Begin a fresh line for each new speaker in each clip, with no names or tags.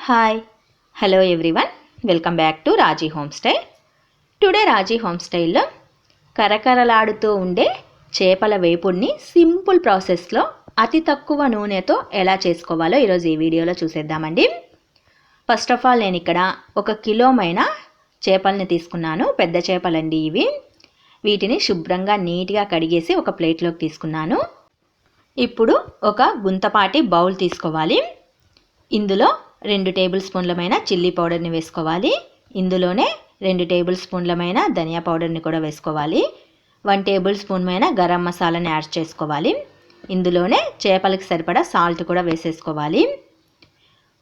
Hi hello everyone, welcome back to Raji homestyle. Today Raji హోమ్స్టైల్లో కరకరలాడుతూ ఉండే చేపల వేపుడిని సింపుల్ ప్రాసెస్లో అతి తక్కువ నూనెతో ఎలా చేసుకోవాలో ఈరోజు ఈ వీడియోలో చూసేద్దామండి. ఫస్ట్ ఆఫ్ ఆల్ నేను ఇక్కడ 1 కిలోమైన చేపల్ని తీసుకున్నాను. పెద్ద చేపలండి ఇవి. వీటిని శుభ్రంగా నీట్గా కడిగేసి ఒక ప్లేట్లోకి తీసుకున్నాను. ఇప్పుడు ఒక గుంతపాటి బౌల్ తీసుకోవాలి. ఇందులో 2 టేబుల్ స్పూన్లమైన చిల్లీ పౌడర్ని వేసుకోవాలి. ఇందులోనే 2 టేబుల్ స్పూన్లమైన ధనియా పౌడర్ని కూడా వేసుకోవాలి. 1 టేబుల్ స్పూన్మైన గరం మసాలాని యాడ్ చేసుకోవాలి. ఇందులోనే చేపలకు సరిపడా సాల్ట్ కూడా వేసేసుకోవాలి.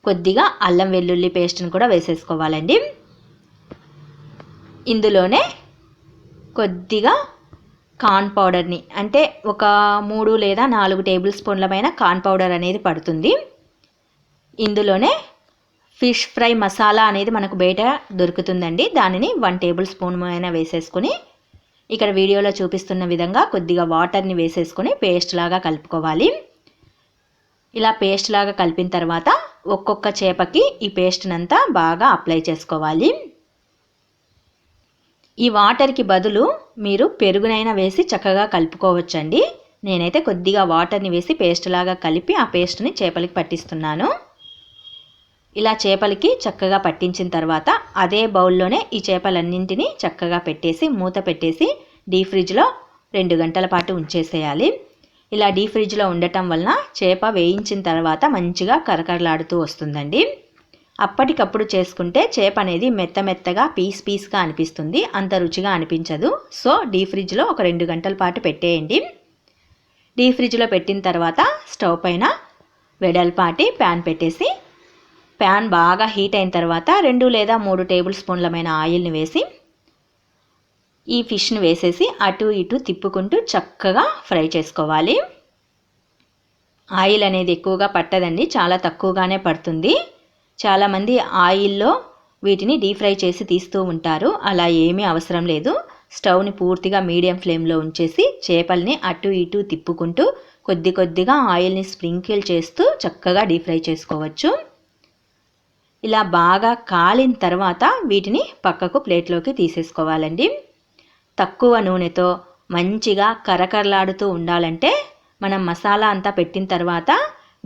కొద్దిగా అల్లం వెల్లుల్లి పేస్ట్ని కూడా వేసేసుకోవాలండి. ఇందులోనే కొద్దిగా కార్న్ పౌడర్ని, అంటే ఒక 3 లేదా 4 టేబుల్ స్పూన్లమైన కార్న్ పౌడర్ అనేది పడుతుంది. ఇందులోనే ఫిష్ ఫ్రై మసాలా అనేది మనకు బయట దొరుకుతుందండి. దానిని 1 టేబుల్ స్పూన్ అయినా వేసేసుకొని ఇక్కడ వీడియోలో చూపిస్తున్న విధంగా కొద్దిగా వాటర్ని వేసేసుకొని పేస్ట్ లాగా కలుపుకోవాలి. ఇలా పేస్ట్ లాగా కలిపిన తర్వాత ఒక్కొక్క చేపకి ఈ పేస్ట్నంతా బాగా అప్లై చేసుకోవాలి. ఈ వాటర్కి బదులు మీరు పెరుగునైనా వేసి చక్కగా కలుపుకోవచ్చండి. నేనైతే కొద్దిగా వాటర్ని వేసి పేస్ట్ లాగా కలిపి ఆ పేస్ట్ని చేపలకి పట్టిస్తున్నాను. ఇలా చేపలకి చక్కగా పట్టించిన తర్వాత అదే బౌల్లోనే ఈ చేపలన్నింటినీ చక్కగా పెట్టేసి మూత పెట్టేసి డీప్ ఫ్రిడ్జ్లో 2 గంటల పాటు ఉంచేసేయాలి. ఇలా డీప్ ఫ్రిడ్జ్లో ఉండటం వలన చేప వేయించిన తర్వాత మంచిగా కరకరలాడుతూ వస్తుందండి. అప్పటికప్పుడు చేసుకుంటే చేప అనేది మెత్తగా పీస్గా అనిపిస్తుంది, అంత రుచిగా అనిపించదు. సో డీప్ ఫ్రిడ్జ్లో ఒక 2 గంటల పాటు పెట్టేయండి. డీప్ ఫ్రిడ్జ్లో పెట్టిన తర్వాత స్టవ్ పైన వెడల్పాటి ప్యాన్ పెట్టేసి ప్యాన్ బాగా హీట్ అయిన తర్వాత 2 లేదా 3 టేబుల్ స్పూన్లమైన ఆయిల్ని వేసి ఈ ఫిష్ని వేసేసి అటు ఇటు తిప్పుకుంటూ చక్కగా ఫ్రై చేసుకోవాలి. ఆయిల్ అనేది ఎక్కువగా పట్టదండి, చాలా తక్కువగానే పడుతుంది. చాలామంది ఆయిల్లో వీటిని డీప్ ఫ్రై చేసి తీస్తూ ఉంటారు. అలా ఏమీ అవసరం లేదు. స్టవ్ని పూర్తిగా మీడియం ఫ్లేమ్లో ఉంచేసి చేపల్ని అటు ఇటు తిప్పుకుంటూ కొద్దిగా ఆయిల్ని స్ప్రింకిల్ చేస్తూ చక్కగా డీప్ ఫ్రై చేసుకోవచ్చు. ఇలా బాగా కాలిన తర్వాత వీటిని పక్కకు ప్లేట్లోకి తీసేసుకోవాలండి. తక్కువ నూనెతో మంచిగా కరకరలాడుతూ ఉండాలంటే మనం మసాలా అంతా పెట్టిన తర్వాత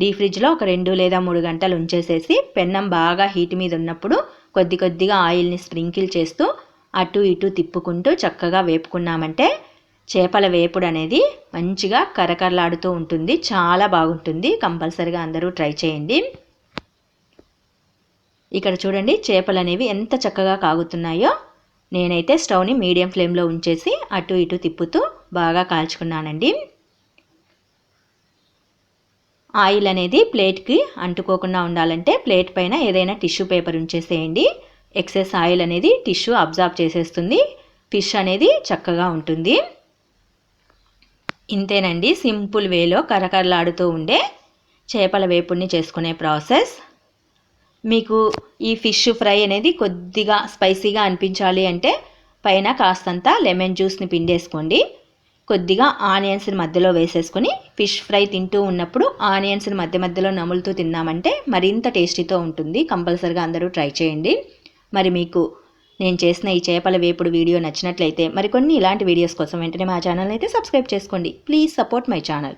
డీప్ ఫ్రిడ్జ్లో ఒక 2 లేదా 3 గంటలు ఉంచేసేసి పెన్నం బాగా హీట్ మీద ఉన్నప్పుడు కొద్దిగా ఆయిల్ని స్ప్రింకిల్ చేస్తూ అటు ఇటు తిప్పుకుంటూ చక్కగా వేపుకున్నామంటే చేపల వేపుడు అనేది మంచిగా కరకరలాడుతూ ఉంటుంది. చాలా బాగుంటుంది. కంపల్సరిగా అందరూ ట్రై చేయండి. ఇక్కడ చూడండి చేపలు అనేవి ఎంత చక్కగా కాగుతున్నాయో. నేనైతే స్టవ్ని మీడియం ఫ్లేమ్లో ఉంచేసి అటు ఇటు తిప్పుతూ బాగా కాల్చుకున్నానండి. ఆయిల్ అనేది ప్లేట్కి అంటుకోకుండా ఉండాలంటే ప్లేట్ పైన ఏదైనా టిష్యూ పేపర్ ఉంచేసేయండి. ఎక్సెస్ ఆయిల్ అనేది టిష్యూ అబ్జార్బ్ చేసేస్తుంది. ఫిష్ అనేది చక్కగా ఉంటుంది. ఇంతేనండి, సింపుల్ వేలో కరకరలాడుతూ ఉండే చేపల వేపుడిని చేసుకునే ప్రాసెస్. మీకు ఈ ఫిష్ ఫ్రై అనేది కొద్దిగా స్పైసీగా అనిపించాలి అంటే పైన కాస్తంత లెమన్ జ్యూస్ని పిండేసుకోండి. కొద్దిగా ఆనియన్స్ని మధ్యలో వేసేసుకొని ఫిష్ ఫ్రై తింటూ ఉన్నప్పుడు ఆనియన్స్ని మధ్యలో నములుతూ తిన్నామంటే మరింత టేస్టీతో ఉంటుంది. కంపల్సరిగా అందరూ ట్రై చేయండి. మరి మీకు నేను చేసిన ఈ చేపల వేపుడు వీడియో నచ్చినట్లయితే మరికొన్ని ఇలాంటి వీడియోస్ కోసం వెంటనే మా ఛానల్ అయితే సబ్స్క్రైబ్ చేసుకోండి. Please support my channel.